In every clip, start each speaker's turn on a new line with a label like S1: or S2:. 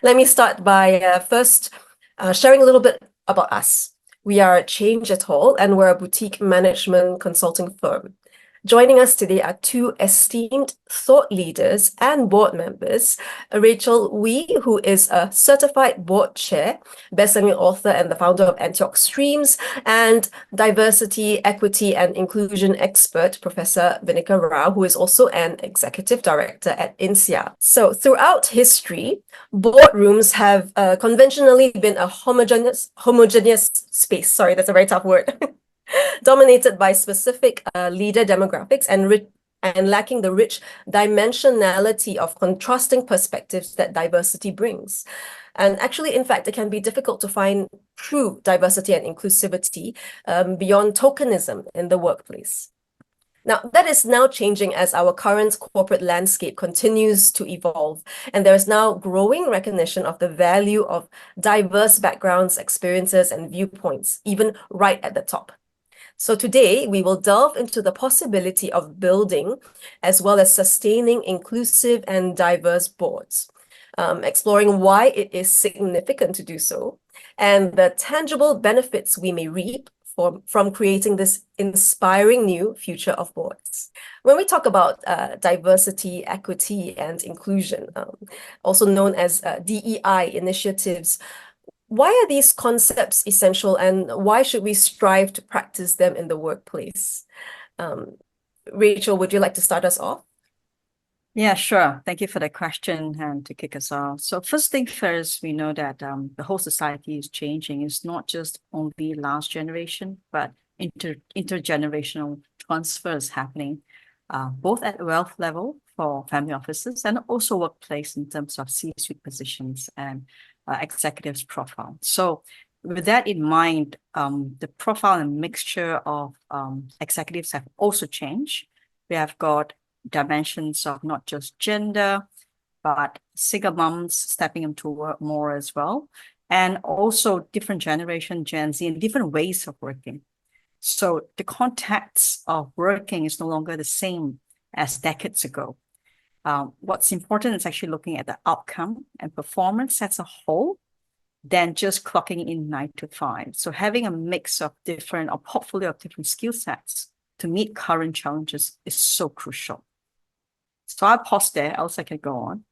S1: Let me start by first sharing a little bit about us. We are Change at All, and we're a boutique management consulting firm. Joining us today are two esteemed thought leaders and board members. Rachel Wee, who is a certified board chair, best-selling author and the founder of Antioch Streams, and diversity, equity, and inclusion expert, Professor Vinika, who is also an executive director at INSEAD. So throughout history, boardrooms have conventionally been a homogeneous space. Sorry, that's a very tough word. Dominated by specific leader demographics and lacking the rich dimensionality of contrasting perspectives that diversity brings. And actually, in fact, it can be difficult to find true diversity and inclusivity beyond tokenism in the workplace. Now, that is now changing as our current corporate landscape continues to evolve, and there is now growing recognition of the value of diverse backgrounds, experiences, and viewpoints, even right at the top. So today, we will delve into the possibility of building as well as sustaining inclusive and diverse boards, exploring why it is significant to do so, and the tangible benefits we may reap from creating this inspiring new future of boards. When we talk about diversity, equity, and inclusion, also known as DEI initiatives, why are these concepts essential, and why should we strive to practice them in the workplace? Rachel, would you like to start us off?
S2: Yeah, sure. Thank you for the question and to kick us off. So first thing first, we know that the whole society is changing. It's not just only last generation, but intergenerational transfers happening, both at wealth level for family offices and also workplace in terms of C-suite positions and executives profile. So with that in mind, the profile and mixture of executives have also changed. We have got dimensions of not just gender, but single moms stepping into work more as well, and also different generation, Gen Z, and different ways of working. So the context of working is no longer the same as decades ago. What's important is actually looking at the outcome and performance as a whole than just clocking in 9 to 5. So having a mix of different, or portfolio of different skill sets to meet current challenges is so crucial. So I'll pause there, else I can go on.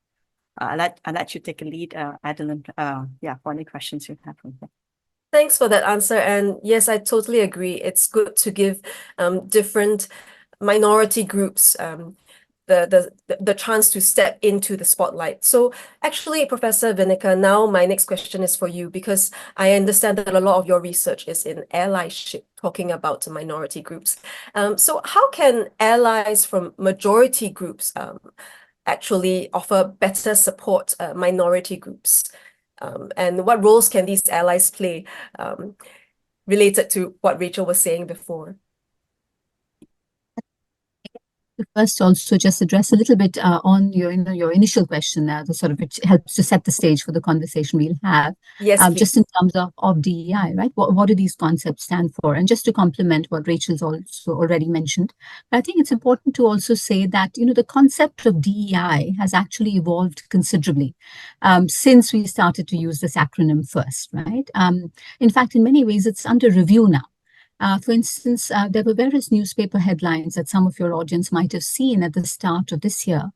S2: I'll let you take a lead, Adeline, for any questions you have from there.
S1: Thanks for that answer. And yes, I totally agree. It's good to give different minority groups the chance to step into the spotlight. So actually, Professor Vinika, now my next question is for you, because I understand that a lot of your research is in allyship, talking about minority groups. So how can allies from majority groups actually offer better support minority groups? And what roles can these allies play related to what Rachel was saying before?
S3: First, also just address a little bit on your initial question, the sort of which helps to set the stage for the conversation we'll have.
S1: Yes,
S3: just in terms of DEI, right? What do these concepts stand for? And just to complement what Rachel's also already mentioned, I think it's important to also say that the concept of DEI has actually evolved considerably since we started to use this acronym first, right? In fact, in many ways, it's under review now. For instance, there were various newspaper headlines that some of your audience might have seen at the start of this year,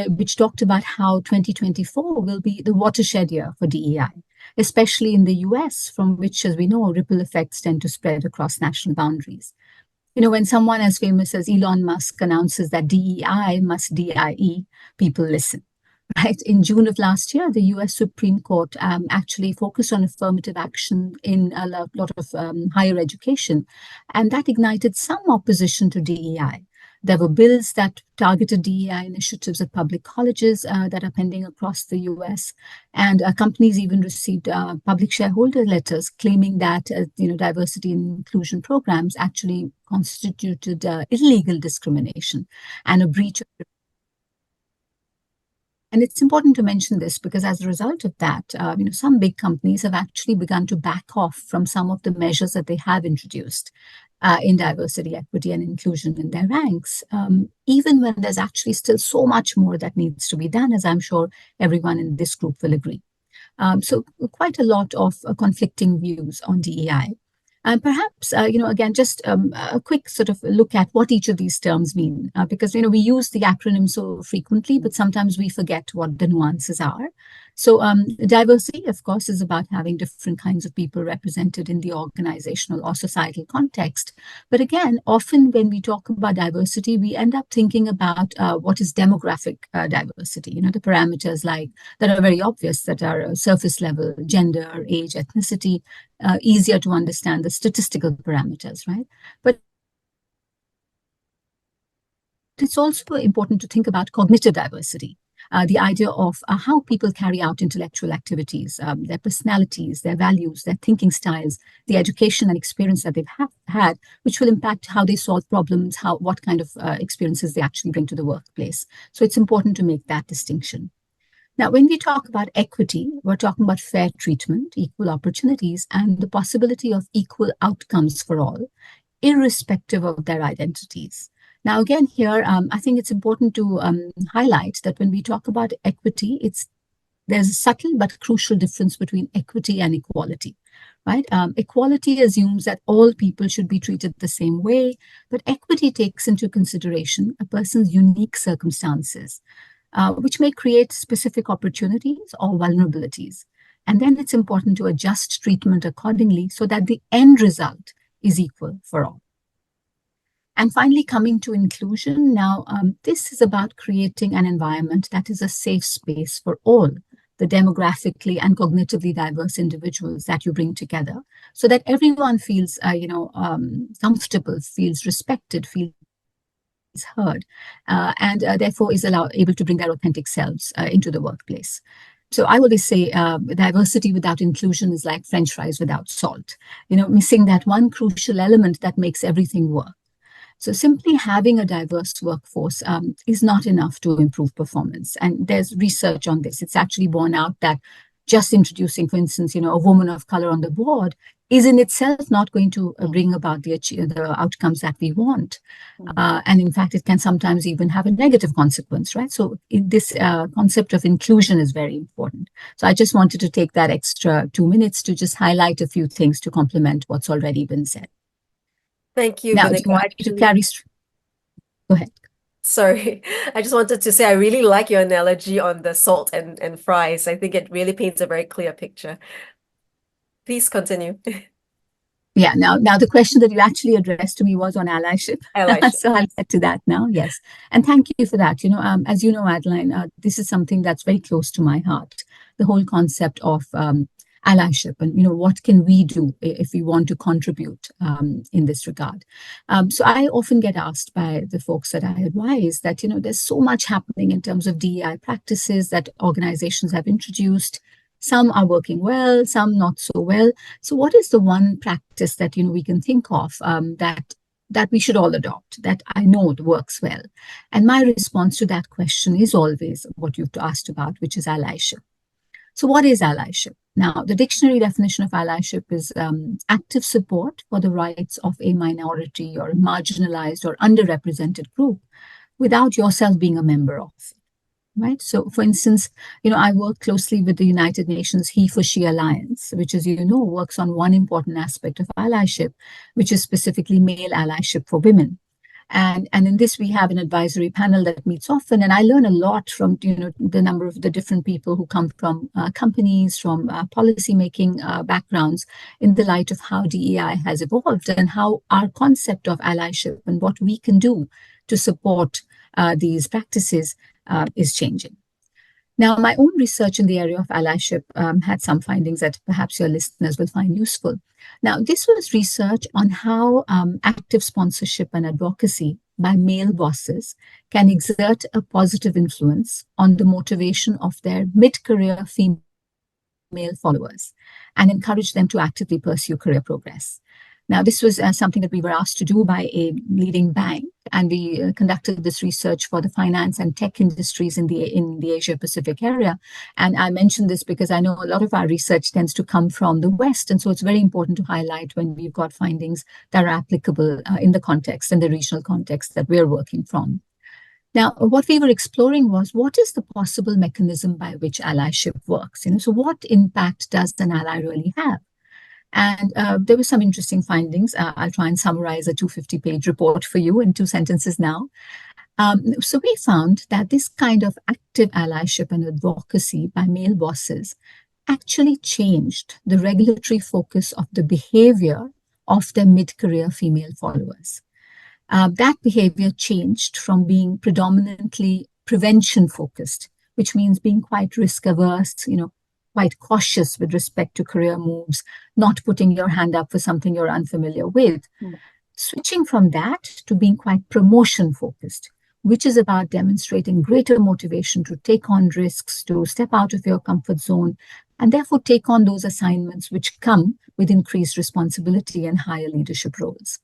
S3: which talked about how 2024 will be the watershed year for DEI, especially in the US, from which, as we know, ripple effects tend to spread across national boundaries. When someone as famous as Elon Musk announces that DEI must DIE, people listen. Right. In June of last year, the US Supreme Court actually focused on affirmative action in a lot of higher education, and that ignited some opposition to DEI. There were bills that targeted DEI initiatives at public colleges that are pending across the US, and companies even received public shareholder letters claiming that diversity and inclusion programs actually constituted illegal discrimination and a breach of. And it's important to mention this because as a result of that, some big companies have actually begun to back off from some of the measures that they have introduced in diversity, equity, and inclusion in their ranks, even when there's actually still so much more that needs to be done, as I'm sure everyone in this group will agree. So quite a lot of conflicting views on DEI. And perhaps, again, just a quick sort of look at what each of these terms mean, because, we use the acronym so frequently, but sometimes we forget what the nuances are. So diversity, of course, is about having different kinds of people represented in the organizational or societal context. But again, often when we talk about diversity, we end up thinking about what is demographic diversity, the parameters that are very obvious, that are surface level, gender, age, ethnicity, easier to understand the statistical parameters, right? But it's also important to think about cognitive diversity, the idea of how people carry out intellectual activities, their personalities, their values, their thinking styles, the education and experience that they've had, which will impact how they solve problems, what kind of experiences they actually bring to the workplace. So it's important to make that distinction. Now, when we talk about equity, we're talking about fair treatment, equal opportunities, and the possibility of equal outcomes for all, irrespective of their identities. Now, again, here, I think it's important to highlight that when we talk about equity, there's a subtle but crucial difference between equity and equality, right? Equality assumes that all people should be treated the same way, but equity takes into consideration a person's unique circumstances, which may create specific opportunities or vulnerabilities. And then it's important to adjust treatment accordingly so that the end result is equal for all. And finally, coming to inclusion, now this is about creating an environment that is a safe space for all the demographically and cognitively diverse individuals that you bring together, so that everyone feels, comfortable, feels respected, feels heard, and therefore is able to bring their authentic selves into the workplace. So I always say diversity without inclusion is like French fries without salt, missing that one crucial element that makes everything work. So simply having a diverse workforce is not enough to improve performance. And there's research on this. It's actually borne out that just introducing, for instance, a woman of color on the board is in itself not going to bring about the outcomes that we want. And in fact, it can sometimes even have a negative consequence, right? So this concept of inclusion is very important. So I just wanted to take that extra 2 minutes to just highlight a few things to complement what's already been said.
S1: Thank you,
S3: Now,
S1: Vinika.
S3: do you want me to carry? Go ahead.
S1: Sorry, I just wanted to say I really like your analogy on the salt and fries. I think it really paints a very clear picture. Please continue.
S3: Yeah, now the question that you actually addressed to me was on allyship. So I'll get to that now, yes. And thank you for that. As you know, Adeline, this is something that's very close to my heart, the whole concept of allyship and, what can we do if we want to contribute in this regard. So I often get asked by the folks that I advise that, there's so much happening in terms of DEI practices that organizations have introduced. Some are working well, some not so well. So what is the one practice that, we can think of that we should all adopt, that I know works well? And my response to that question is always what you've asked about, which is allyship. So what is allyship? Now, the dictionary definition of allyship is active support for the rights of a minority or marginalized or underrepresented group without yourself being a member of it, right? So, for instance, I work closely with the United Nations He for She Alliance, which, as you know, works on one important aspect of allyship, which is specifically male allyship for women. And in this, we have an advisory panel that meets often, and I learn a lot from the number of the different people who come from companies, from policy-making backgrounds, in the light of how DEI has evolved and how our concept of allyship and what we can do to support these practices is changing. Now, my own research in the area of allyship had some findings that perhaps your listeners will find useful. Now, this was research on how active sponsorship and advocacy by male bosses can exert a positive influence on the motivation of their mid-career female followers and encourage them to actively pursue career progress. Now, this was something that we were asked to do by a leading bank, and we conducted this research for the finance and tech industries in the Asia Pacific area. And I mention this because I know a lot of our research tends to come from the West, and so it's very important to highlight when we've got findings that are applicable in the context and the regional context that we're working from. Now, what we were exploring was what is the possible mechanism by which allyship works? So what impact does an ally really have? And there were some interesting findings. I'll try and summarize a 250-page report for you in 2 sentences now. So we found that this kind of active allyship and advocacy by male bosses actually changed the regulatory focus of the behavior of their mid-career female followers. That behavior changed from being predominantly prevention focused, which means being quite risk averse, quite cautious with respect to career moves, not putting your hand up for something you're unfamiliar with. Switching from that to being quite promotion focused, which is about demonstrating greater motivation to take on risks, to step out of your comfort zone, and therefore take on those assignments which come with increased responsibility and higher leadership roles.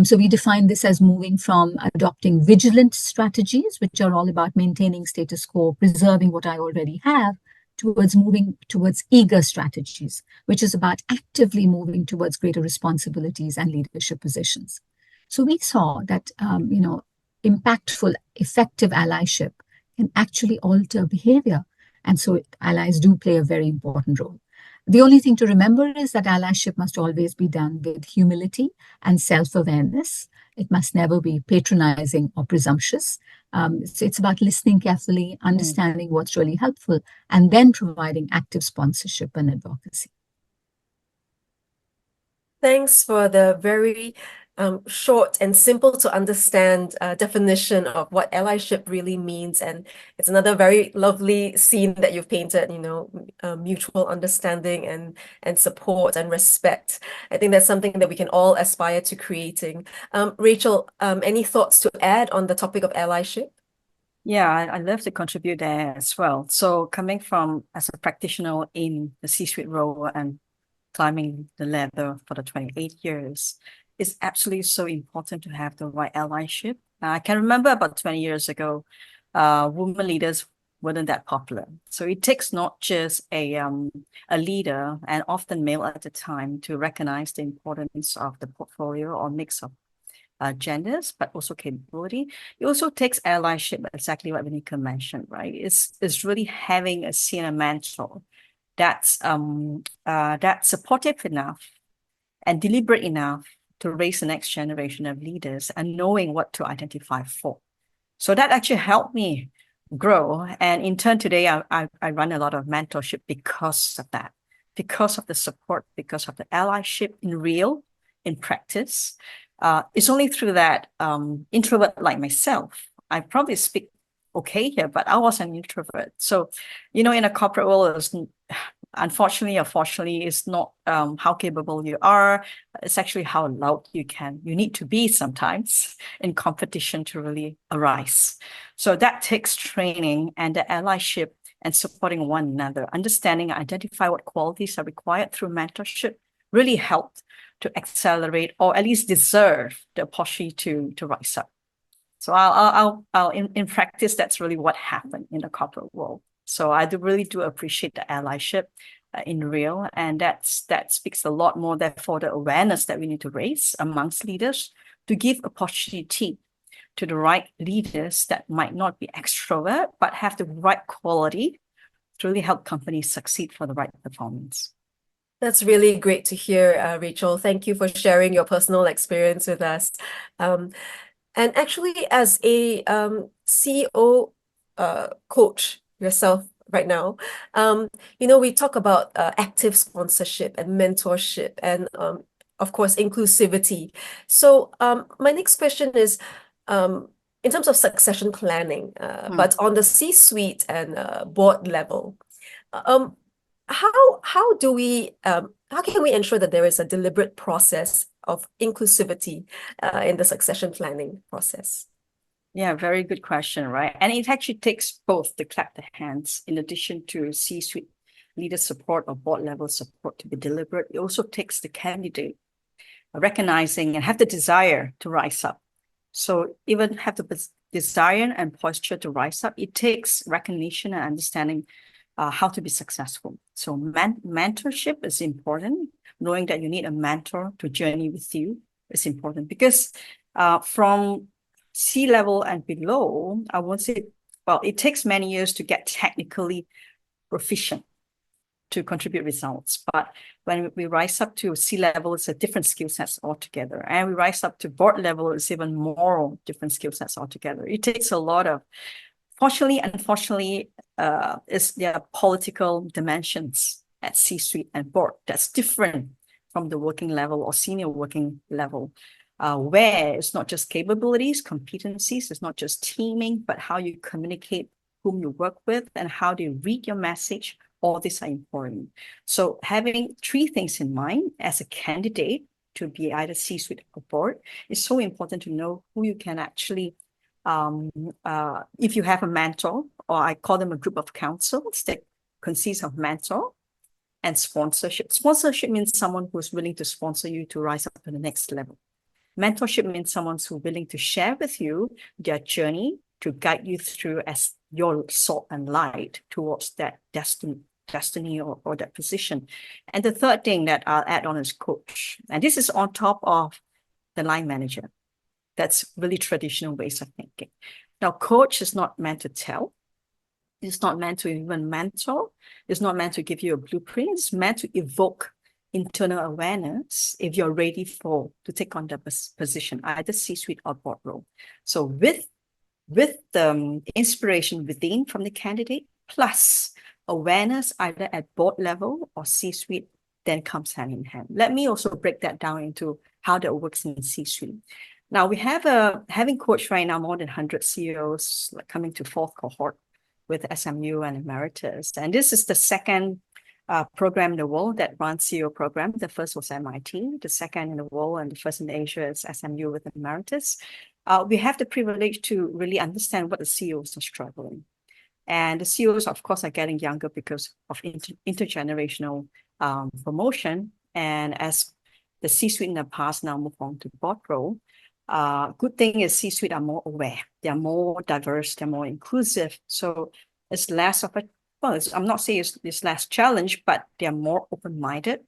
S3: So we define this as moving from adopting vigilant strategies, which are all about maintaining status quo, preserving what I already have, towards moving towards eager strategies, which is about actively moving towards greater responsibilities and leadership positions. So we saw that, impactful, effective allyship can actually alter behavior. And so allies do play a very important role. The only thing to remember is that allyship must always be done with humility and self-awareness. It must never be patronizing or presumptuous. It's about listening carefully, understanding what's really helpful, and then providing active sponsorship and advocacy.
S1: Thanks for the very short and simple to understand definition of what allyship really means. And it's another very lovely scene that you've painted, mutual understanding and support and respect. I think that's something that we can all aspire to creating. Rachel, any thoughts to add on the topic of allyship?
S2: Yeah, I love to contribute there as well. So coming from as a practitioner in the C-suite role and climbing the ladder for the 28 years, it's absolutely so important to have the right allyship. I can remember about 20 years ago, women leaders weren't that popular. So it takes not just a leader, and often male at the time, to recognize the importance of the portfolio or mix of genders, but also capability. It also takes allyship, exactly what Vinika mentioned, right? It's really having a senior mentor that's supportive enough and deliberate enough to raise the next generation of leaders and knowing what to identify for. So that actually helped me grow. And in turn, today, I run a lot of mentorship because of that, because of the support, because of the allyship in practice. It's only through that introvert like myself, I probably speak okay here, but I was an introvert. So, in a corporate world, it's, unfortunately or fortunately, it's not how capable you are. It's actually how loud you need to be sometimes in competition to really arise. So that takes training and the allyship and supporting one another, understanding, identify what qualities are required through mentorship really helped to accelerate or at least deserve the opportunity to rise up. So I'll in practice, that's really what happened in the corporate world. So I really do appreciate the allyship in real, and that speaks a lot more, therefore, the awareness that we need to raise amongst leaders to give opportunity to the right leaders that might not be extrovert, but have the right quality to really help companies succeed for the right performance.
S1: That's really great to hear, Rachel. Thank you for sharing your personal experience with us. And actually, as a CEO coach yourself right now, we talk about active sponsorship and mentorship and, of course, inclusivity. So my next question is, in terms of succession planning, but on the C-suite and board level, how can we ensure that there is a deliberate process of inclusivity in the succession planning process?
S2: Yeah, very good question, right? And it actually takes both to clap the hands, in addition to C-suite leader support or board level support to be deliberate. It also takes the candidate recognizing and have the desire to rise up. So even have the desire and posture to rise up, it takes recognition and understanding how to be successful. So mentorship is important. Knowing that you need a mentor to journey with you is important, because from C-level and below, I won't say, well, it takes many years to get technically proficient to contribute results. But when we rise up to C-level, it's a different skill sets altogether. And we rise up to board level, it's even more different skill sets altogether. It takes a lot of, fortunately, unfortunately, there are political dimensions at C-suite and board that's different from the working level or senior working level, where it's not just capabilities, competencies, it's not just teaming, but how you communicate, whom you work with, and how they read your message. All these are important. So having three things in mind as a candidate to be either C-suite or board is so important to know who you can actually, if you have a mentor, or I call them a group of counsels that consists of mentor and sponsorship. Sponsorship means someone who's willing to sponsor you to rise up to the next level. Mentorship means someone who's willing to share with you their journey to guide you through as your salt and light towards that destiny or that position. And the third thing that I'll add on is coach. And this is on top of the line manager. That's really traditional ways of thinking. Now, coach is not meant to tell. It's not meant to even mentor. It's not meant to give you a blueprint. It's meant to evoke internal awareness if you're ready to take on the position, either C-suite or board role. So with the inspiration within from the candidate, plus awareness either at board level or C-suite, then comes hand in hand. Let me also break that down into how that works in C-suite. Now we have having coached right now more than 100 CEOs, like coming to fourth cohort with SMU and Emeritus. And this is the second program in the world that runs CEO program. The first was MIT, the second in the world, and the first in Asia is SMU with Emeritus. We have the privilege to really understand what the CEOs are struggling. And the CEOs, of course, are getting younger because of intergenerational promotion. And as the C-suite in the past now move on to board role, good thing is C-suite are more aware. They are more diverse. They're more inclusive. So it's less of a, well, I'm not saying it's less challenge, but they're more open-minded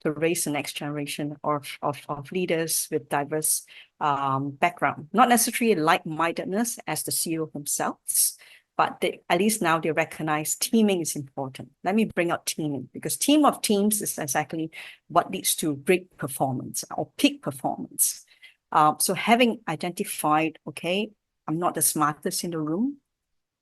S2: to raise the next generation of leaders with diverse background. Not necessarily like-mindedness as the CEO themselves, but at least now they recognize teaming is important. Let me bring out teaming, because team of teams is exactly what leads to great performance or peak performance. So having identified, okay, I'm not the smartest in the room,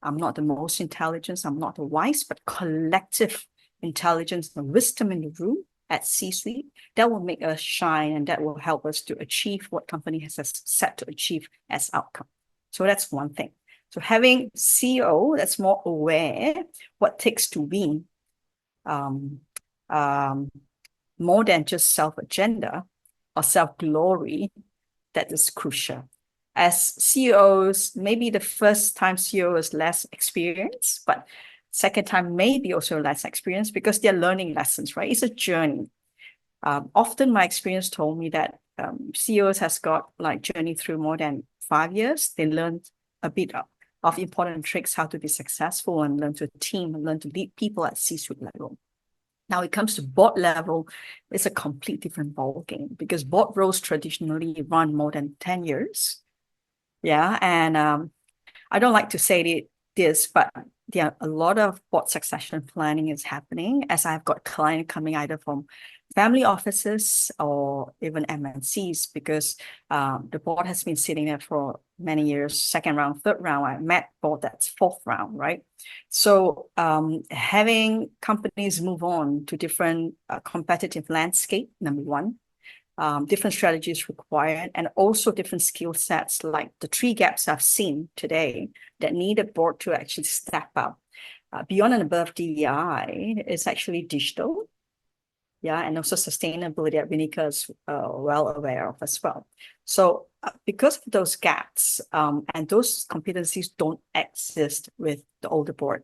S2: I'm not the most intelligent, I'm not the wise, but collective intelligence and wisdom in the room at C-suite, that will make us shine, and that will help us to achieve what company has set to achieve as outcome. So that's one thing. So having CEO that's more aware what takes to win, more than just self-agenda or self-glory, that is crucial. As CEOs, maybe the first time CEO is less experienced, but second time maybe also less experience because they're learning lessons, right? It's a journey. Often my experience told me that CEOs has got like journey through more than 5 years. They learned a bit of important tricks, how to be successful and learn to team and learn to lead people at C-suite level. Now it comes to board level, it's a complete different ballgame because board roles traditionally run more than 10 years. Yeah, and I don't like to say this, but there are a lot of board succession planning is happening as I've got clients coming either from family offices or even MNCs because the board has been sitting there for many years, second round, third round, I met board that's fourth round, right? So having companies move on to different competitive landscape, number one, different strategies required, and also different skill sets, like the 3 gaps I've seen today that need a board to actually step up. Beyond and above DEI is actually digital, yeah, and also sustainability that Vinika is well aware of as well. So because of those gaps and those competencies don't exist with the older board.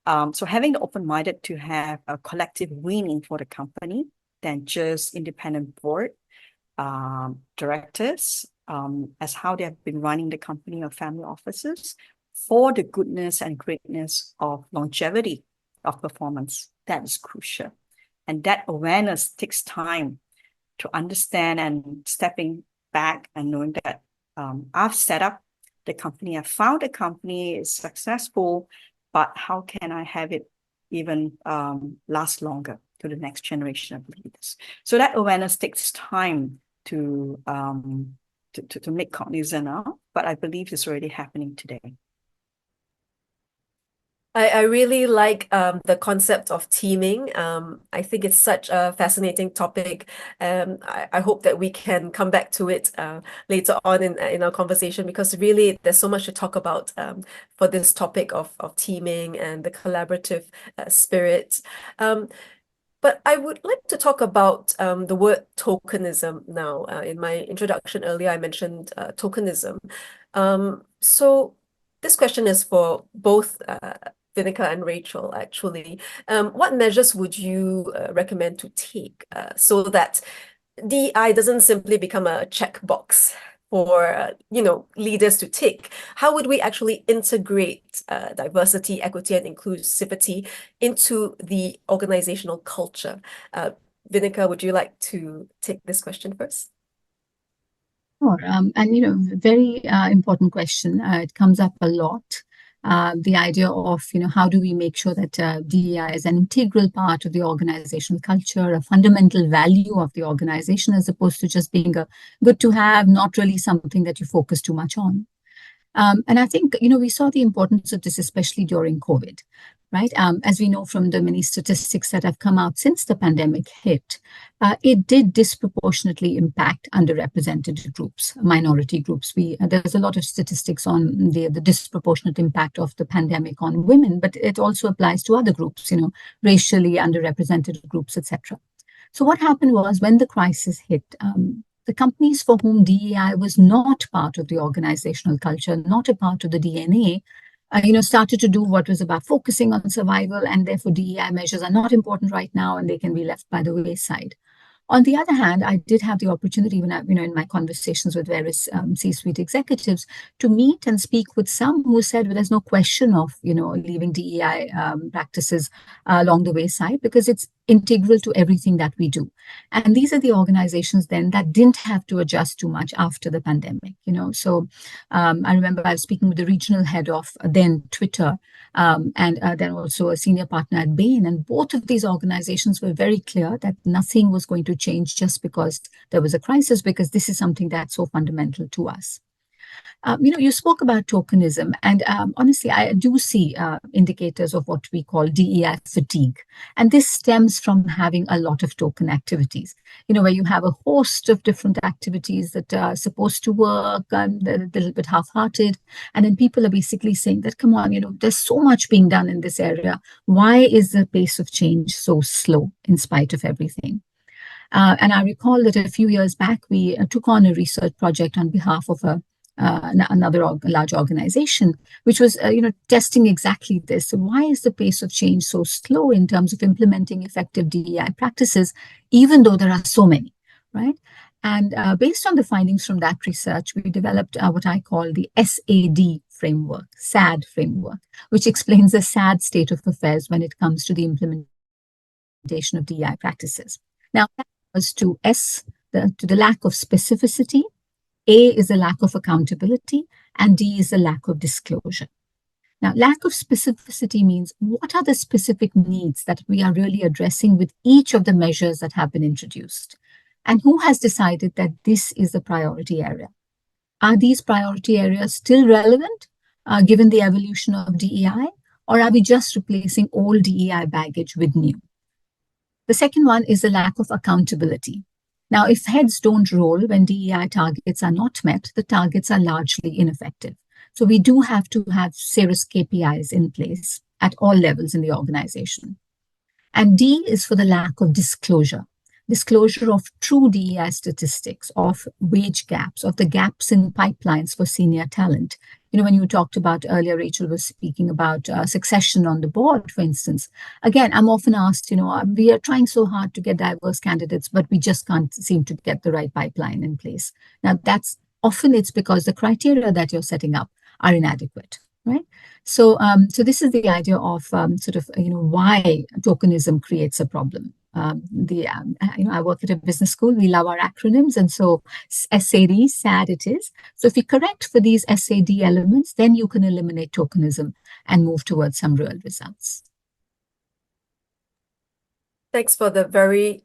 S2: So having the open-minded to have a collective winning for the company than just independent board directors as how they have been running the company or family offices for the goodness and greatness of longevity of performance. That is crucial. And that awareness takes time to understand and stepping back and knowing that I've set up the company. I found the company is successful, but how can I have it even last longer to the next generation of leaders? So that awareness takes time to make cognizant of, but I believe it's already happening today.
S1: I really like the concept of teaming. I think it's such a fascinating topic. I hope that we can come back to it later on in our conversation, because really there's so much to talk about for this topic of teaming and the collaborative spirit. But I would like to talk about the word tokenism now. In my introduction earlier, I mentioned tokenism. So this question is for both Vinika and Rachel, actually. What measures would you recommend to take so that DEI doesn't simply become a checkbox for leaders to tick? How would we actually integrate diversity, equity, and inclusivity into the organizational culture? Vinika, would you like to take this question first?
S3: Sure. And very important question. It comes up a lot. The idea of, how do we make sure that DEI is an integral part of the organizational culture, a fundamental value of the organization, as opposed to just being a good to have, not really something that you focus too much on. And I think, we saw the importance of this, especially during COVID, right? As we know from the many statistics that have come out since the pandemic hit, it did disproportionately impact underrepresented groups, minority groups. There's a lot of statistics on the disproportionate impact of the pandemic on women, but it also applies to other groups, racially underrepresented groups, etc. So what happened was, when the crisis hit, the companies for whom DEI was not part of the organizational culture, not a part of the DNA, started to do what was about focusing on survival, and therefore DEI measures are not important right now and they can be left by the wayside. On the other hand, I did have the opportunity when in my conversations with various C-suite executives to meet and speak with some who said, well, there's no question of, leaving DEI practices along the wayside, because it's integral to everything that we do. And these are the organizations then that didn't have to adjust too much after the pandemic, So I remember I was speaking with the regional head of then Twitter, and then also a senior partner at Bain. And both of these organizations were very clear that nothing was going to change just because there was a crisis, because this is something that's so fundamental to us. You spoke about tokenism, and honestly, I do see indicators of what we call DEI fatigue. And this stems from having a lot of token activities, where you have a host of different activities that are supposed to work and they're a little bit half-hearted. And then people are basically saying that, come on, there's so much being done in this area. Why is the pace of change so slow in spite of everything? And I recall that a few years back, we took on a research project on behalf of another large organization, which was, testing exactly this. So why is the pace of change so slow in terms of implementing effective DEI practices, even though there are so many, right? And based on the findings from that research, we developed what I call the SAD framework, SAD framework, which explains the sad state of affairs when it comes to the implementation of DEI practices. Now, that was to the lack of specificity, A is the lack of accountability, and D is the lack of disclosure. Now, lack of specificity means, what are the specific needs that we are really addressing with each of the measures that have been introduced? And who has decided that this is the priority area? Are these priority areas still relevant given the evolution of DEI, or are we just replacing old DEI baggage with new? The second one is the lack of accountability. Now, if heads don't roll when DEI targets are not met, the targets are largely ineffective. So we do have to have serious KPIs in place at all levels in the organization. And D is for the lack of disclosure of true DEI statistics, of wage gaps, of the gaps in pipelines for senior talent. When you talked about earlier, Rachel was speaking about succession on the board, for instance. Again, I'm often asked, we are trying so hard to get diverse candidates, but we just can't seem to get the right pipeline in place. Now, it's because the criteria that you're setting up are inadequate, right? So this is the idea of why tokenism creates a problem I work at a business school. We love our acronyms, and so SAD, SAD it is. So if you correct for these SAD elements, then you can eliminate tokenism and move towards some real results.
S1: Thanks for the very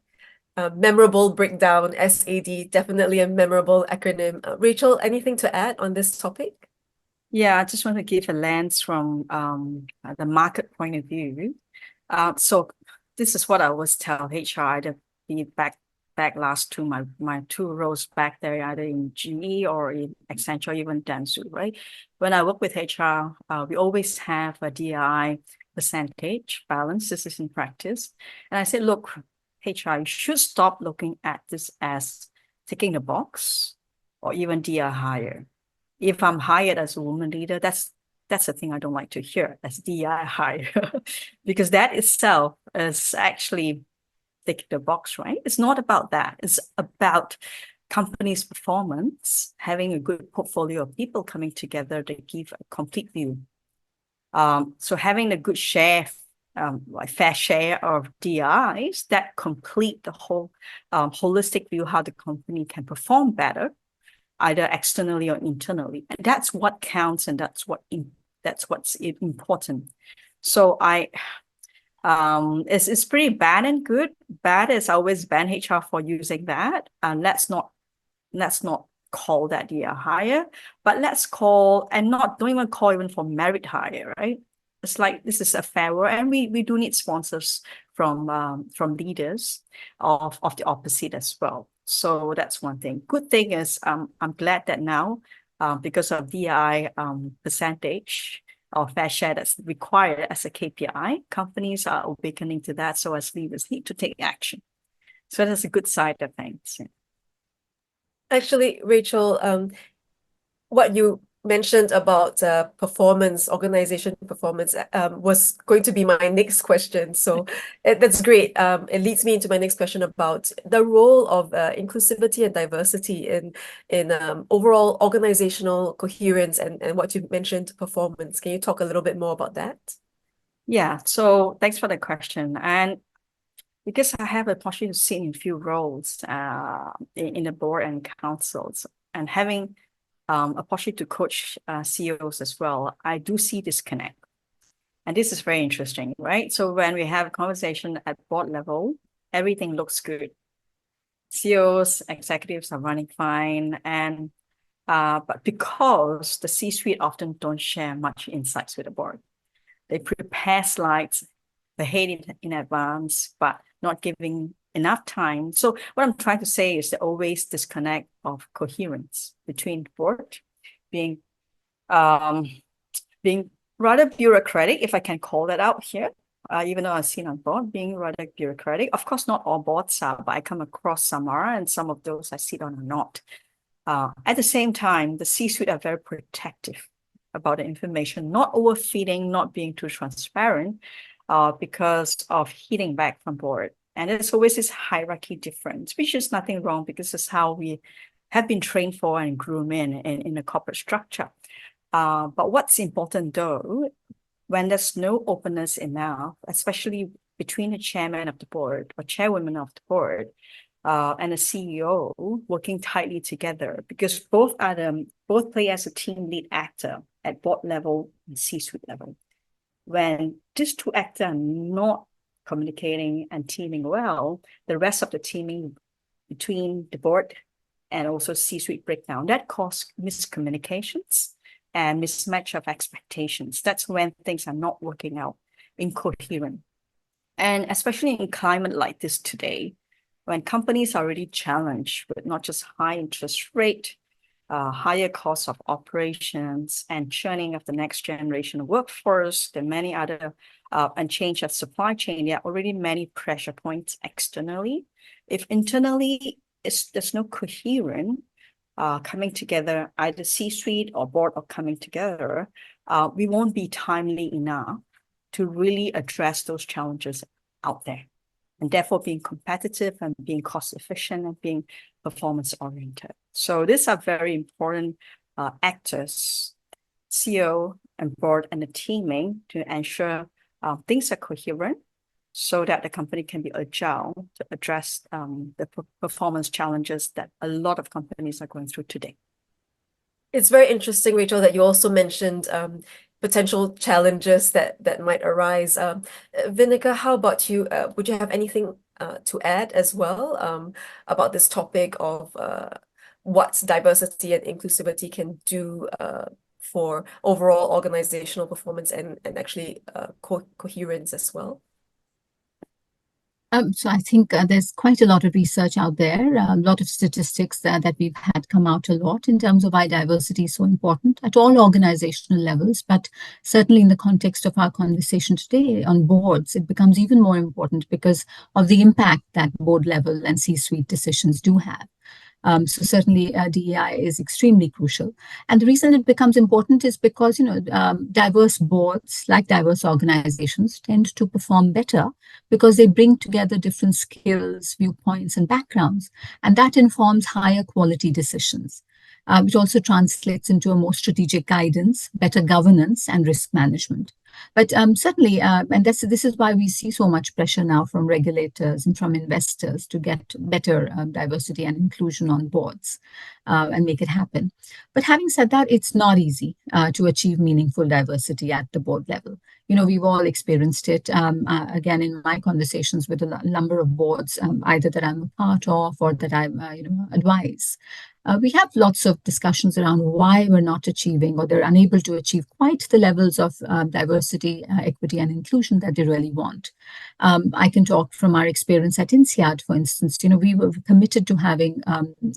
S1: memorable breakdown. SAD, definitely a memorable acronym. Rachel, anything to add on this topic?
S2: Yeah, I just want to give a lens from the market point of view. So this is what I always tell HR, to be back last to my two roles back there, either in GE or in Accenture, or even Dentsu, right? When I work with HR, we always have a DI percentage balance. This is in practice. And I said, look, HR, you should stop looking at this as ticking the box or even DI hire. If I'm hired as a woman leader, that's the thing I don't like to hear, as DI hire, because that itself is actually tick the box, right? It's not about that. It's about company's performance, having a good portfolio of people coming together to give a complete view. So having a good share, like fair share of DIs that complete the whole holistic view, how the company can perform better, either externally or internally. And that's what counts, and that's what's important. So it's pretty bad and good. Bad is I always ban HR for using that. And let's not call that DI hire, but don't even call even for merit hire, right? It's like this is a fair world, and we do need sponsors from leaders of the opposite as well. So that's one thing. Good thing is I'm glad that now because of DI percentage or fair share that's required as a KPI, companies are awakening to that. So as leaders need to take action. So that's a good side of things.
S1: Actually, Rachel, what you mentioned about organization performance, was going to be my next question. So that's great. It leads me into my next question about the role of inclusivity and diversity in overall organizational coherence and what you mentioned, performance. Can you talk a little bit more about that?
S2: Yeah, so thanks for the question. And because I have a opportunity to sit in a few roles in the board and councils, and having a opportunity to coach CEOs as well, I do see disconnect. And this is very interesting, right? So when we have a conversation at board level, everything looks good. CEOs, executives are running fine. And but because the C-suite often don't share much insights with the board, they prepare slides, they hate it in advance, but not giving enough time. So what I'm trying to say is there always disconnect of coherence between the board being rather bureaucratic, if I can call that out here, even though I've seen on board being rather bureaucratic. Of course, not all boards are, but I come across some are, and some of those I sit on are not. At the same time, the C-suite are very protective about the information, not overfeeding, not being too transparent, because of hitting back from board. And there's always this hierarchy difference, which is nothing wrong because it's how we have been trained for and groomed in a corporate structure. But what's important though, when there's no openness enough, especially between the chairman of the board or chairwoman of the board and a CEO working tightly together, because both play as a team lead actor at board level and C-suite level. When these two actors are not communicating and teaming well, the rest of the teaming between the board and also C-suite breakdown, that causes miscommunications and mismatch of expectations. That's when things are not working out incoherent. And especially in climate like this today, when companies are already challenged with not just high interest rate, higher costs of operations and churning of the next generation of workforce, there are many other, and change of supply chain, there are already many pressure points externally. If internally there's no coherent coming together, either C-suite or board are coming together, we won't be timely enough to really address those challenges out there. And therefore being competitive and being cost efficient and being performance oriented. So these are very important actors, CEO and board and the teaming, to ensure things are coherent so that the company can be agile to address the performance challenges that a lot of companies are going through today.
S1: It's very interesting, Rachel, that you also mentioned potential challenges that might arise. Vinika, how about you? Would you have anything to add as well about this topic of what diversity and inclusivity can do for overall organizational performance and actually coherence as well?
S3: So I think there's quite a lot of research out there, a lot of statistics that we've had come out a lot in terms of why diversity is so important at all organizational levels, but certainly in the context of our conversation today on boards, it becomes even more important because of the impact that board level and C-suite decisions do have. So certainly DEI is extremely crucial. And the reason it becomes important is because, diverse boards, like diverse organizations, tend to perform better because they bring together different skills, viewpoints, and backgrounds. And that informs higher quality decisions. Which also translates into a more strategic guidance, better governance, and risk management. But certainly, and this is why we see so much pressure now from regulators and from investors to get better diversity and inclusion on boards and make it happen. But having said that, it's not easy to achieve meaningful diversity at the board level. We've all experienced it, again, in my conversations with a number of boards, either that I'm a part of or that I advise. We have lots of discussions around why we're not achieving or they're unable to achieve quite the levels of diversity, equity, and inclusion that they really want. I can talk from our experience at INSEAD, for instance. We were committed to having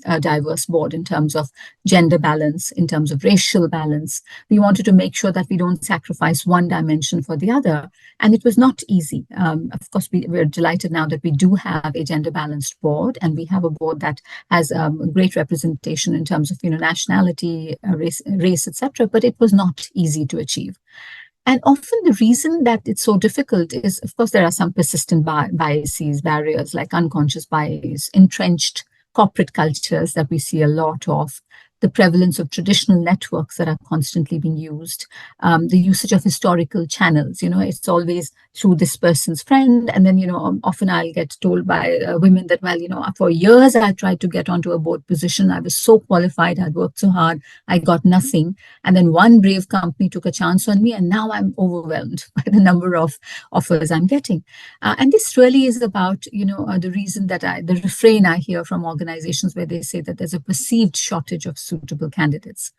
S3: a diverse board in terms of gender balance, in terms of racial balance. We wanted to make sure that we don't sacrifice one dimension for the other. And it was not easy. Of course, we're delighted now that we do have a gender balanced board, and we have a board that has great representation in terms of nationality, race, etc. But it was not easy to achieve. And often the reason that it's so difficult is, of course, there are some persistent biases, barriers like unconscious bias, entrenched corporate cultures that we see a lot of, the prevalence of traditional networks that are constantly being used, the usage of historical channels. It's always through this person's friend. And then, often I'll get told by women that, well, for years I tried to get onto a board position. I was so qualified. I'd worked so hard. I got nothing. And then one brave company took a chance on me. And now I'm overwhelmed by the number of offers I'm getting. And this really is about, the reason that the refrain I hear from organizations where they say that there's a perceived shortage of suitable candidates.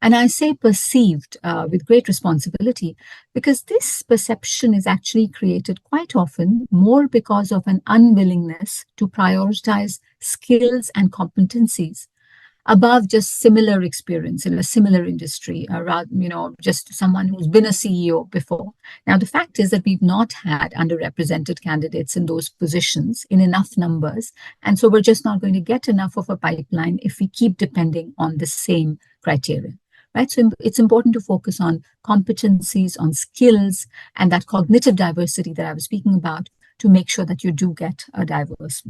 S3: And I say perceived with great responsibility because this perception is actually created quite often more because of an unwillingness to prioritize skills and competencies above just similar experience in a similar industry, rather, just someone who's been a CEO before. Now, the fact is that we've not had underrepresented candidates in those positions in enough numbers. And so we're just not going to get enough of a pipeline if we keep depending on the same criteria. Right? So it's important to focus on competencies, on skills, and that cognitive diversity that I was speaking about to make sure that you do get a diverse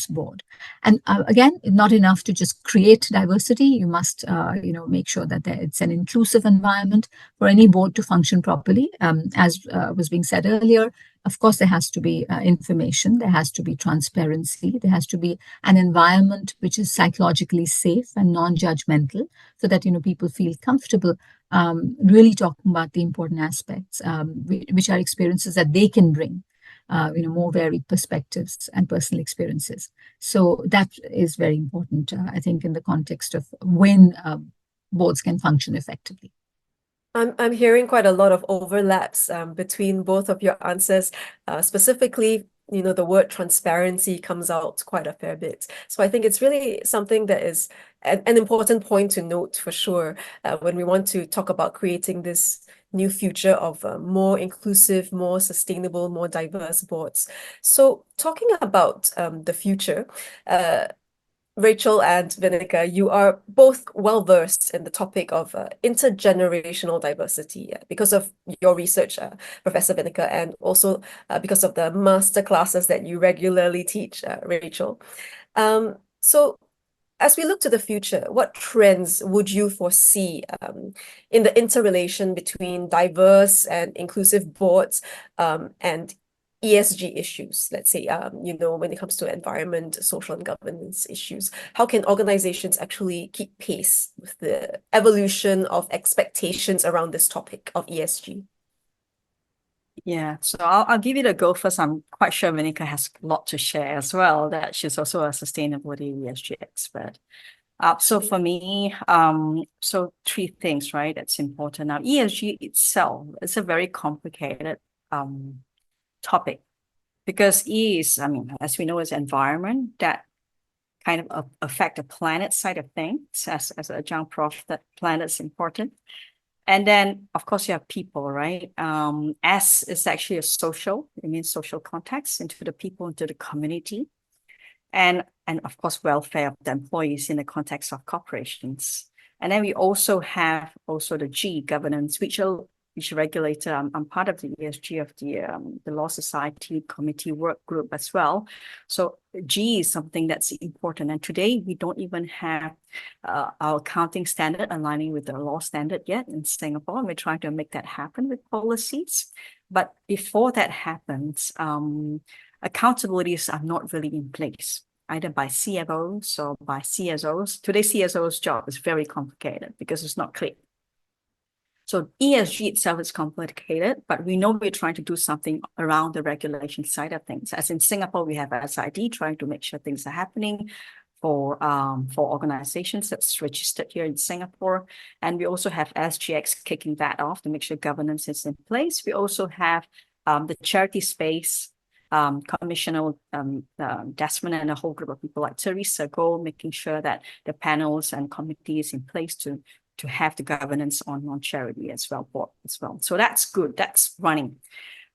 S3: board. And again, not enough to just create diversity. You must, make sure that it's an inclusive environment for any board to function properly. As was being said earlier, of course, there has to be information. There has to be transparency. There has to be an environment which is psychologically safe and non-judgmental, so that people feel comfortable really talking about the important aspects, which are experiences that they can bring. More varied perspectives and personal experiences. So that is very important, I think, in the context of when boards can function effectively.
S1: I'm hearing quite a lot of overlaps between both of your answers. Specifically, the word transparency comes out quite a fair bit. So I think it's really something that is an important point to note for sure when we want to talk about creating this new future of more inclusive, more sustainable, more diverse boards. So talking about the future, Rachel and Vinika, you are both well-versed in the topic of intergenerational diversity because of your research, Professor Vinika, and also because of the master classes that you regularly teach, Rachel. So as we look to the future, what trends would you foresee in the interrelation between diverse and inclusive boards and ESG issues, let's say, when it comes to environment, social and governance issues, how can organizations actually keep pace with the evolution of expectations around this topic of ESG?
S2: Yeah, so I'll give it a go first. I'm quite sure Vinika has a lot to share as well, that she's also a sustainability ESG expert. So for me, so three things, right? That's important. Now, ESG itself is a very complicated topic because E is, as we know, is environment that kind of affect the planet side of things. As a young prof, that planet's important. And then, of course, you have people, right? S is actually it means social context into the people, into the community. And of course, welfare of the employees in the context of corporations. And then we also have the G, governance, which regulator. I'm part of the ESG of the Law Society Committee work group as well. So G is something that's important. And today we don't even have our accounting standard aligning with the law standard yet in Singapore. And we're trying to make that happen with policies. But before that happens, accountabilities are not really in place, either by CFOs or by CSOs. Today, CSO's job is very complicated because it's not clear. So ESG itself is complicated, but we know we're trying to do something around the regulation side of things. As in Singapore, we have SID trying to make sure things are happening for organizations that's registered here in Singapore. And we also have SGX kicking that off to make sure governance is in place. We also have the charity space, Commissioner Desmond and a whole group of people like Teresa Go, making sure that the panels and committees in place to have the governance on charity as well, board as well. So that's good, that's running.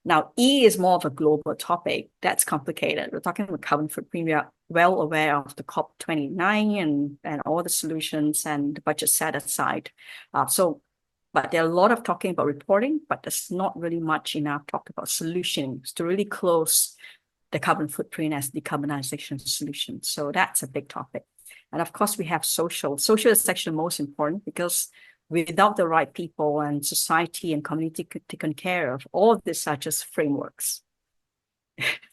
S2: Now, E is more of a global topic. That's complicated. We're talking about carbon footprint. We are well aware of the COP29 and all the solutions and the budget set aside. But there are a lot of talking about reporting, but there's not really much enough talk about solutions to really close the carbon footprint as decarbonization solution. So that's a big topic. And of course, we have social. Social is actually most important because without the right people and society and community taken care of, all of these are just frameworks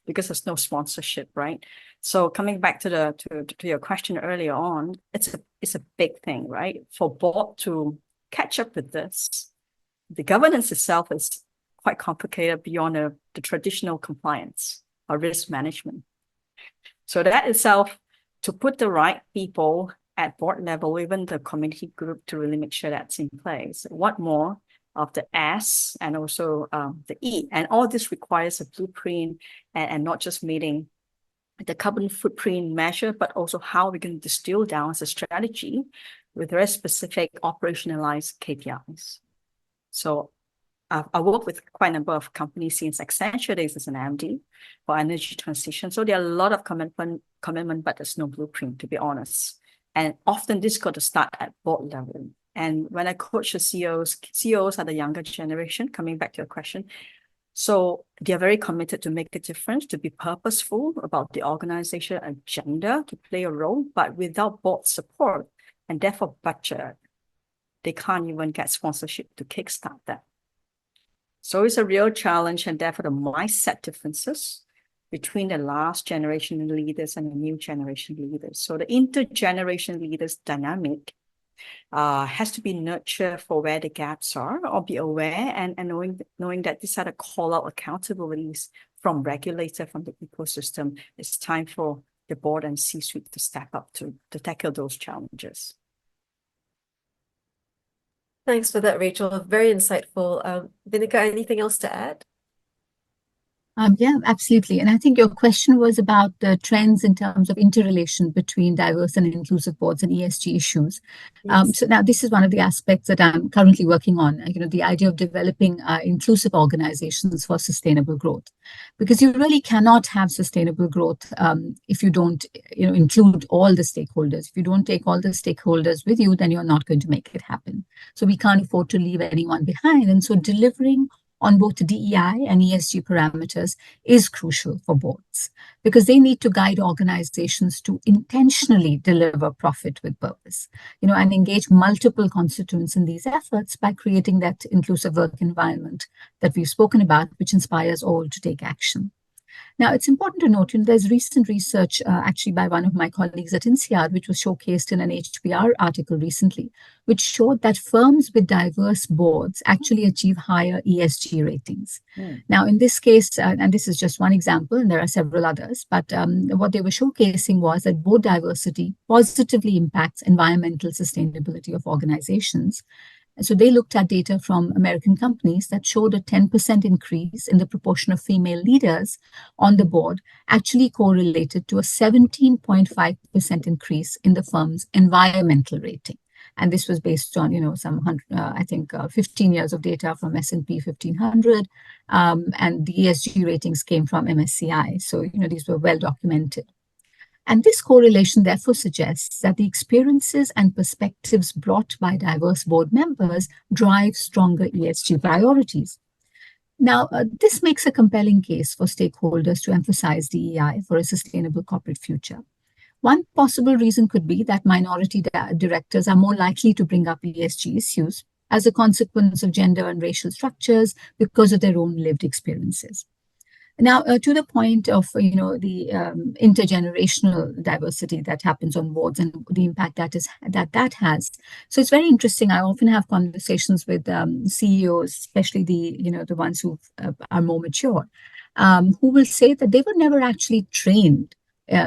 S2: because there's no sponsorship, right? So coming back to your question earlier on, it's a big thing, right? For board to catch up with this, the governance itself is quite complicated beyond the traditional compliance or risk management. So that itself, to put the right people at board level, even the community group, to really make sure that's in place. What more of the S and also the E, and all this requires a blueprint and not just meeting the carbon footprint measure, but also how we can distill down as a strategy with very specific operationalized KPIs. So I work with quite a number of companies since Accenture days as an MD for energy transition. So there are a lot of commitment, but there's no blueprint, to be honest. And often this got to start at board level. And when I coach the CEOs are the younger generation, coming back to your question. So they're very committed to make a difference, to be purposeful about the organization agenda, to play a role, but without board support and therefore budget, they can't even get sponsorship to kickstart that. So it's a real challenge, and therefore the mindset differences between the last generation leaders and the new generation leaders. So the intergeneration leaders dynamic has to be nurtured for where the gaps are, or be aware and knowing that these are the call-out accountabilities from regulator, from the ecosystem. It's time for the board and C-suite to step up to tackle those challenges.
S1: Thanks for that, Rachel. Very insightful. Vinika, anything else to add?
S3: Yeah, absolutely. And I think your question was about the trends in terms of interrelation between diverse and inclusive boards and ESG issues.
S1: Yes.
S3: So now this is one of the aspects that I'm currently working on, the idea of developing inclusive organizations for sustainable growth. Because you really cannot have sustainable growth if you don't include all the stakeholders. If you don't take all the stakeholders with you, then you're not going to make it happen. So we can't afford to leave anyone behind. And so delivering on both DEI and ESG parameters is crucial for boards because they need to guide organizations to intentionally deliver profit with purpose, and engage multiple constituents in these efforts by creating that inclusive work environment that we've spoken about, which inspires all to take action. Now, it's important to note, there's recent research actually by one of my colleagues at INSEAD, which was showcased in an HBR article recently, which showed that firms with diverse boards actually achieve higher ESG ratings. Now, in this case, and this is just one example, and there are several others, but what they were showcasing was that board diversity positively impacts environmental sustainability of organizations. So they looked at data from American companies that showed a 10% increase in the proportion of female leaders on the board actually correlated to a 17.5% increase in the firm's environmental rating. And this was based on, some 15 years of data from S&P 1500, and the ESG ratings came from MSCI. So, these were well documented. And this correlation therefore suggests that the experiences and perspectives brought by diverse board members drive stronger ESG priorities. Now, this makes a compelling case for stakeholders to emphasize DEI for a sustainable corporate future. One possible reason could be that minority directors are more likely to bring up ESG issues as a consequence of gender and racial structures because of their own lived experiences. Now, to the point of, the intergenerational diversity that happens on boards and the impact that has. So it's very interesting. I often have conversations with CEOs, especially the ones who are more mature, who will say that they were never actually trained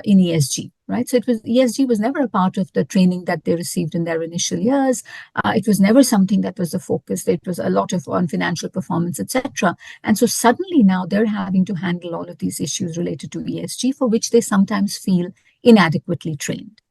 S3: in ESG, right? So ESG was never a part of the training that they received in their initial years. It was never something that was the focus. It was a lot on financial performance, etc. And so suddenly now they're having to handle all of these issues related to ESG, for which they sometimes feel inadequately trained.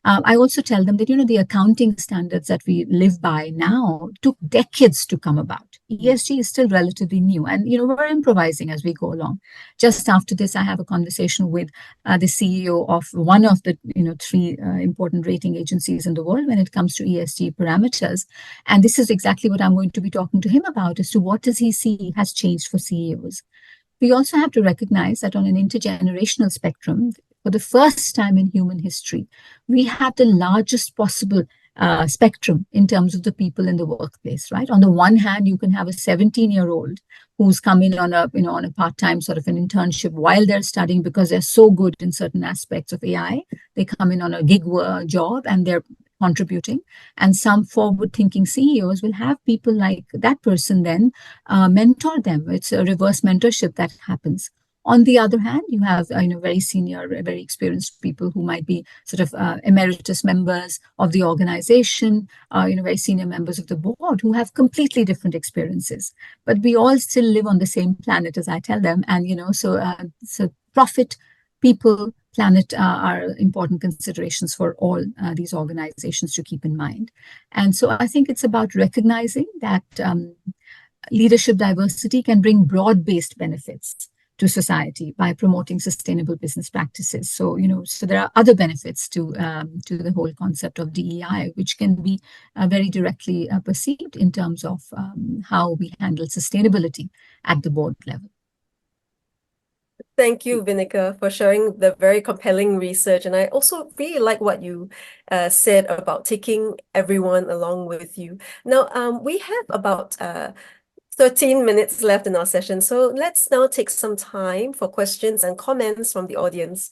S3: I also tell them that, the accounting standards that we live by now took decades to come about. ESG is still relatively new, and, we're improvising as we go along. Just after this, I have a conversation with the CEO of one of the, three important rating agencies in the world when it comes to ESG parameters. And this is exactly what I'm going to be talking to him about, as to what does he see has changed for CEOs. We also have to recognize that on an intergenerational spectrum, for the first time in human history, we have the largest possible spectrum in terms of the people in the workplace, right? On the one hand, you can have a 17-year-old who's come in on a part-time sort of an internship while they're studying because they're so good in certain aspects of AI. They come in on a gig job and they're contributing. And some forward-thinking CEOs will have people like that person then mentor them. It's a reverse mentorship that happens. On the other hand, you have very senior, very experienced people who might be sort of emeritus members of the organization, very senior members of the board who have completely different experiences. But we all still live on the same planet, as I tell them. And, so profit, people, planet are important considerations for all these organizations to keep in mind. And so I think it's about recognizing that leadership diversity can bring broad-based benefits to society by promoting sustainable business practices. So, so there are other benefits to the whole concept of DEI, which can be very directly perceived in terms of how we handle sustainability at the board level.
S1: Thank you, Vinika, for sharing the very compelling research. And I also really like what you said about taking everyone along with you. Now, we have about 13 minutes left in our session. So let's now take some time for questions and comments from the audience.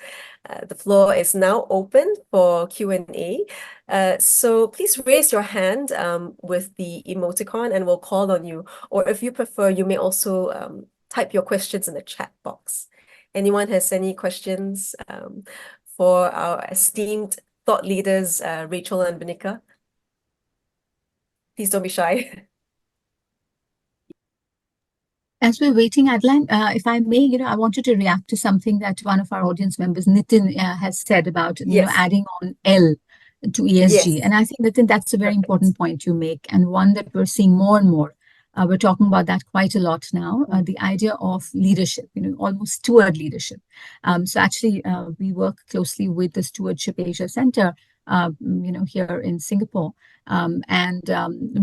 S1: The floor is now open for Q&A. So please raise your hand with the emoticon and we'll call on you. Or if you prefer, you may also type your questions in the chat box. Anyone has any questions for our esteemed thought leaders, Rachel and Vinika? Please don't be shy.
S3: As we're waiting, Adeline, if I may, I wanted to react to something that one of our audience members, Nitin, has said about, adding on L to ESG.
S1: Yes.
S3: And I think, Nitin, that's a very important point you make, and one that we're seeing more and more. We're talking about that quite a lot now, the idea of leadership, almost steward leadership. So actually, we work closely with the Stewardship Asia Center, here in Singapore. And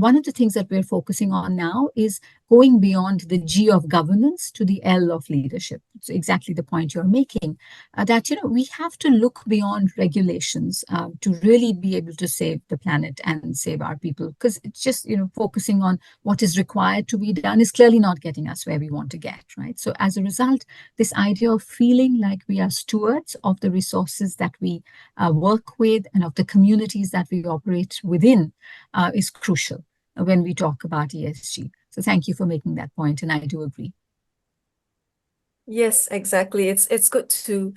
S3: one of the things that we're focusing on now is going beyond the G of governance to the L of leadership. So exactly the point you're making, that, we have to look beyond regulations to really be able to save the planet and save our people, because it's just, focusing on what is required to be done is clearly not getting us where we want to get, right? So as a result, this idea of feeling like we are stewards of the resources that we work with and of the communities that we operate within is crucial when we talk about ESG. So thank you for making that point, and I do agree.
S1: Yes, exactly. It's good to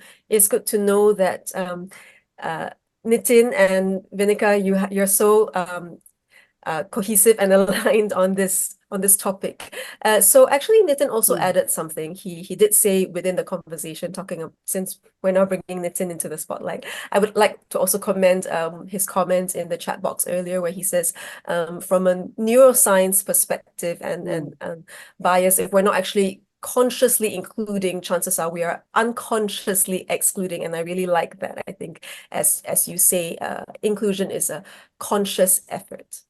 S1: know that Nitin and Vinika, you're so cohesive and aligned on this topic. So actually, Nitin also added something. He did say within the conversation, since we're now bringing Nitin into the spotlight, I would like to also comment his comments in the chat box earlier, where he says, from a neuroscience perspective and bias, if we're not actually consciously including, chances are we are unconsciously excluding. And I really like that. I think, as you say, inclusion is a conscious effort.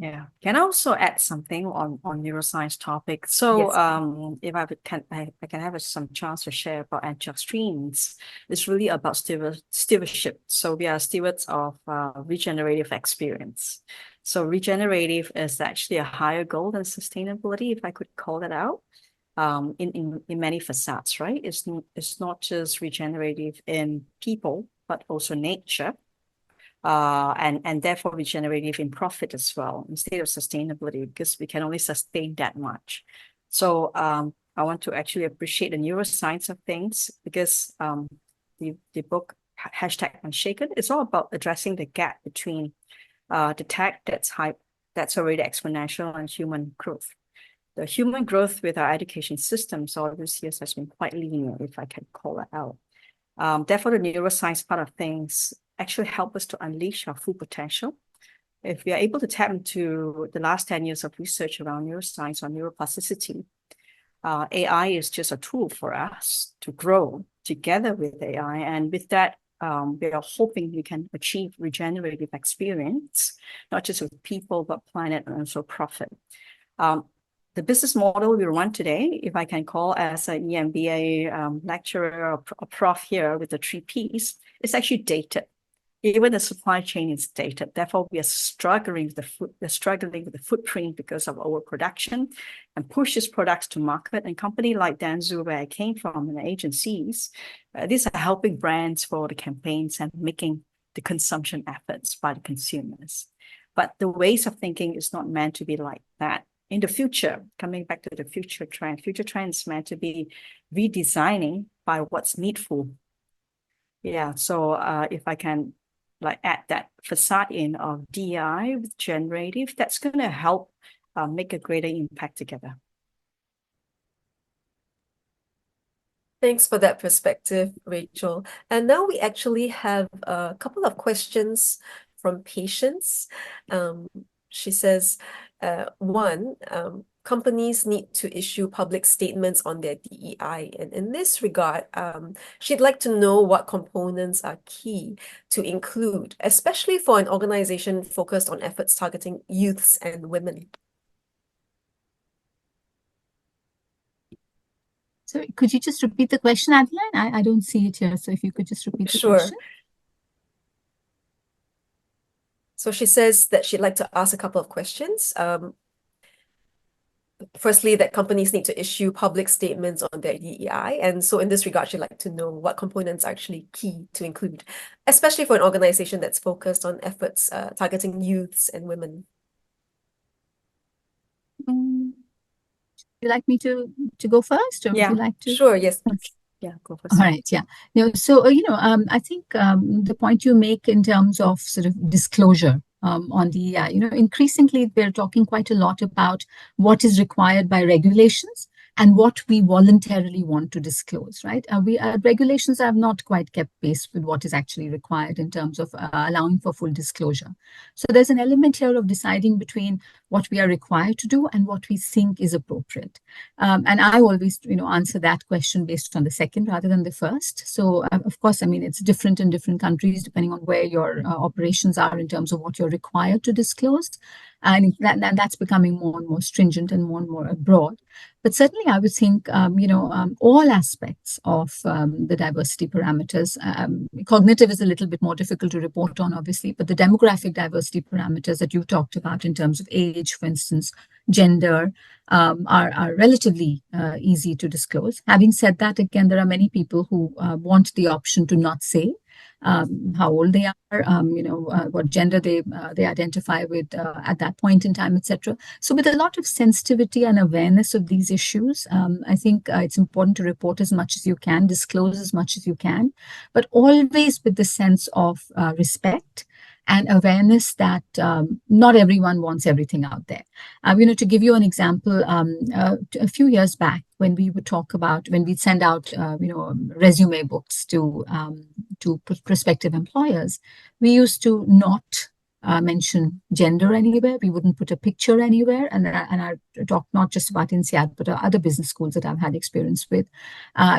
S2: Yeah. Can I also add something on neuroscience topic? So
S1: Yes.
S2: if I can have some chance to share about Agile Streams, it's really about stewardship. So we are stewards of regenerative experience. So regenerative is actually a higher goal than sustainability, if I could call that out. In many facets, right? It's not just regenerative in people, but also nature. And therefore regenerative in profit as well, instead of sustainability, because we can only sustain that much. So I want to actually appreciate the neuroscience of things, because the book #Unshaken is all about addressing the gap between the tech that's already exponential and human growth. The human growth with our education systems all these years has been quite linear, if I can call it out. Therefore, the neuroscience part of things actually help us to unleash our full potential. If we are able to tap into the last 10 years of research around neuroscience or neuroplasticity, AI is just a tool for us to grow together with AI. And with that, we are hoping we can achieve regenerative experience, not just with people, but planet and also profit. The business model we run today, if I can call as an EMBA lecturer or a prof here with the 3 Ps, is actually dated. Even the supply chain is dated. Therefore, we are struggling with the footprint because of overproduction and pushes products to market. And company like Danzu, where I came from, and the agencies, these are helping brands for the campaigns and making the consumption efforts by the consumers. But the ways of thinking is not meant to be like that. In the future, coming back to the future trend is meant to be redesigning by what's needful. Yeah, so if I can add that facade in of DI with generative, that's going to help make a greater impact together.
S1: Thanks for that perspective, Rachel. And now we actually have a couple of questions from patients. She says, one, companies need to issue public statements on their DEI. And in this regard, she'd like to know what components are key to include, especially for an organization focused on efforts targeting youths and women.
S3: So could you just repeat the question, Adeline? I don't see it here. So if you could just repeat the question.
S1: So she says that she'd like to ask a couple of questions. Firstly, that companies need to issue public statements on their DEI. And so in this regard, she'd like to know what components are actually key to include, especially for an organization that's focused on efforts targeting youths and women.
S3: Would you like me to go first, or would you like to?
S1: Sure, yes.
S2: Yeah, go first.
S3: All right, yeah. So, I think the point you make in terms of sort of disclosure on DEI, increasingly we're talking quite a lot about what is required by regulations and what we voluntarily want to disclose, right? Regulations have not quite kept pace with what is actually required in terms of allowing for full disclosure. So there's an element here of deciding between what we are required to do and what we think is appropriate. And I always, answer that question based on the second rather than the first. So of course, I mean, it's different in different countries depending on where your operations are in terms of what you're required to disclose. And that's becoming more and more stringent and more broad. But certainly, I would think, all aspects of the diversity parameters, cognitive is a little bit more difficult to report on, obviously, but the demographic diversity parameters that you talked about in terms of age, for instance, gender, are relatively easy to disclose. Having said that, again, there are many people who want the option to not say how old they are, what gender they identify with at that point in time, etc. So with a lot of sensitivity and awareness of these issues, I think it's important to report as much as you can, disclose as much as you can, but always with the sense of respect and awareness that not everyone wants everything out there. To give you an example, a few years back, when we'd send out, resume books to prospective employers, we used to not mention gender anywhere. We wouldn't put a picture anywhere. And I talk not just about INSEAD, but other business schools that I've had experience with.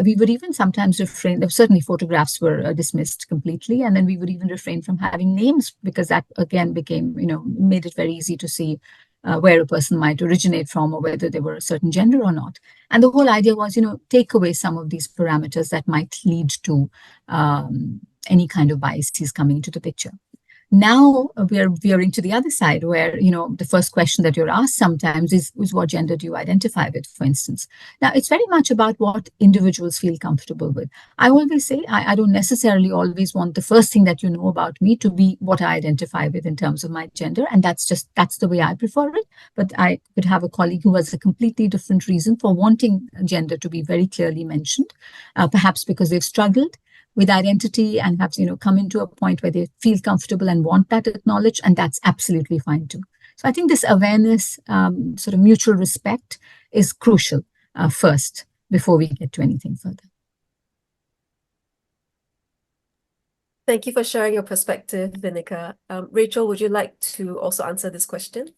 S3: We would even sometimes refrain, certainly photographs were dismissed completely. And then we would even refrain from having names because that again became, made it very easy to see where a person might originate from or whether they were a certain gender or not. And the whole idea was, take away some of these parameters that might lead to any kind of biases coming into the picture. Now we are veering to the other side where, the first question that you're asked sometimes is what gender do you identify with, for instance? Now, it's very much about what individuals feel comfortable with. I always say I don't necessarily always want the first thing that you know about me to be what I identify with in terms of my gender. And that's the way I prefer it. But I could have a colleague who has a completely different reason for wanting gender to be very clearly mentioned, perhaps because they've struggled with identity and have come into a point where they feel comfortable and want that acknowledged, and that's absolutely fine too. So I think this awareness, sort of mutual respect, is crucial first before we get to anything further.
S1: Thank you for sharing your perspective, Vinika. Rachel, would you like to also answer this question?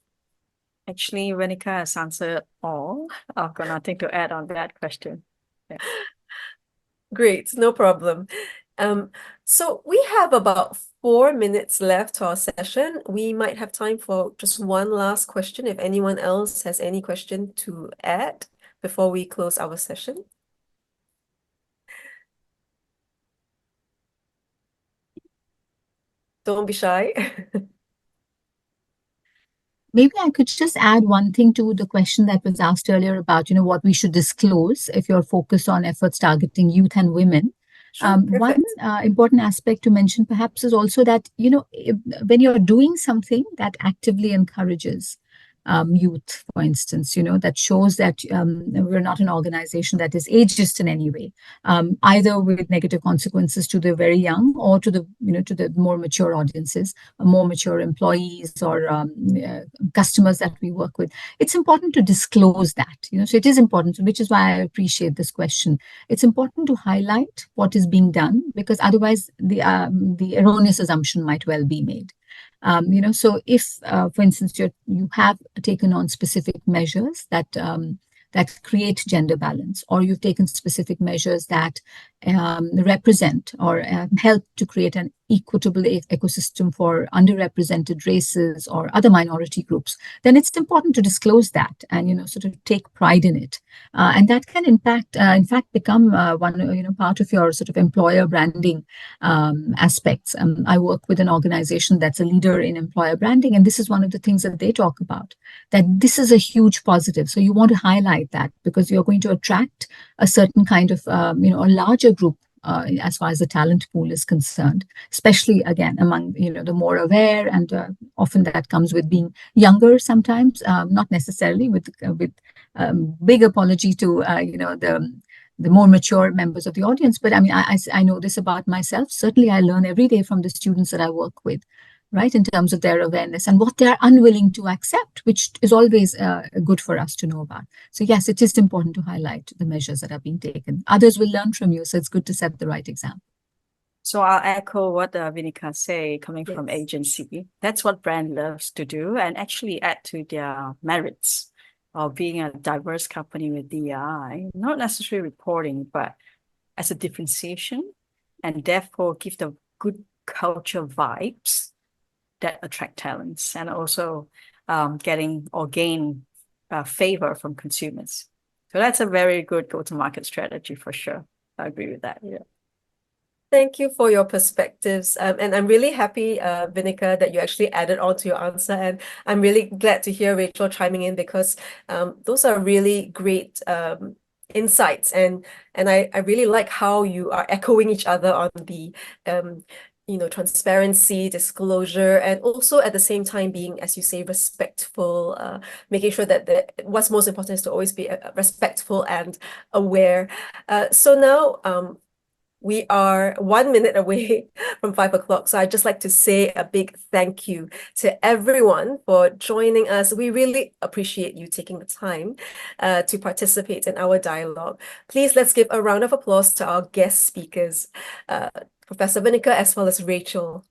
S2: Actually, Vinika has answered all. I've got nothing to add on that question. Yeah.
S1: Great, no problem. So we have about 4 minutes left to our session. We might have time for just one last question if anyone else has any question to add before we close our session. Don't be shy.
S3: Maybe I could just add one thing to the question that was asked earlier about, what we should disclose if you're focused on efforts targeting youth and women.
S1: Sure,
S3: one important aspect to mention perhaps is also that, when you're doing something that actively encourages youth, for instance, that shows that we're not an organization that is ageist in any way, either with negative consequences to the very young or to the more mature audiences, more mature employees or customers that we work with. It's important to disclose that, so it is important, which is why I appreciate this question. It's important to highlight what is being done because otherwise the erroneous assumption might well be made. So if, for instance, you have taken on specific measures that create gender balance, or you've taken specific measures that represent or help to create an equitable ecosystem for underrepresented races or other minority groups, then it's important to disclose that and, sort of take pride in it. And that can in fact become one, part of your sort of employer branding aspects. I work with an organization that's a leader in employer branding, and this is one of the things that they talk about, that this is a huge positive. So you want to highlight that because you're going to attract a certain kind of, a larger group as far as the talent pool is concerned, especially again among the more aware, and often that comes with being younger sometimes, not necessarily with big apology to the more mature members of the audience. But I mean, I know this about myself. Certainly I learn every day from the students that I work with. right, in terms of their awareness and what they are unwilling to accept, which is always good for us to know about. So yes, it is important to highlight the measures that are being taken. Others will learn from you, so it's good to set the right example.
S2: So I'll echo what Vinika say, coming from
S1: Yes.
S2: agency. That's what brand loves to do, and actually add to their merits of being a diverse company with DEI, not necessarily reporting, but as a differentiation, and therefore give the good culture vibes that attract talents, and also getting or gain favor from consumers. So that's a very good go-to-market strategy for sure. I agree with that. Yeah.
S1: Thank you for your perspectives. And I'm really happy, Vinika, that you actually added on to your answer. And I'm really glad to hear Rachel chiming in, because those are really great insights. And I really like how you are echoing each other on the transparency, disclosure, and also at the same time being, as you say, respectful, making sure that what's most important is to always be respectful and aware. So now we are 1 minute away from 5 o'clock. So I'd just like to say a big thank you to everyone for joining us. We really appreciate you taking the time to participate in our dialogue. Please, let's give a round of applause to our guest speakers, Professor Vinika as well as Rachel.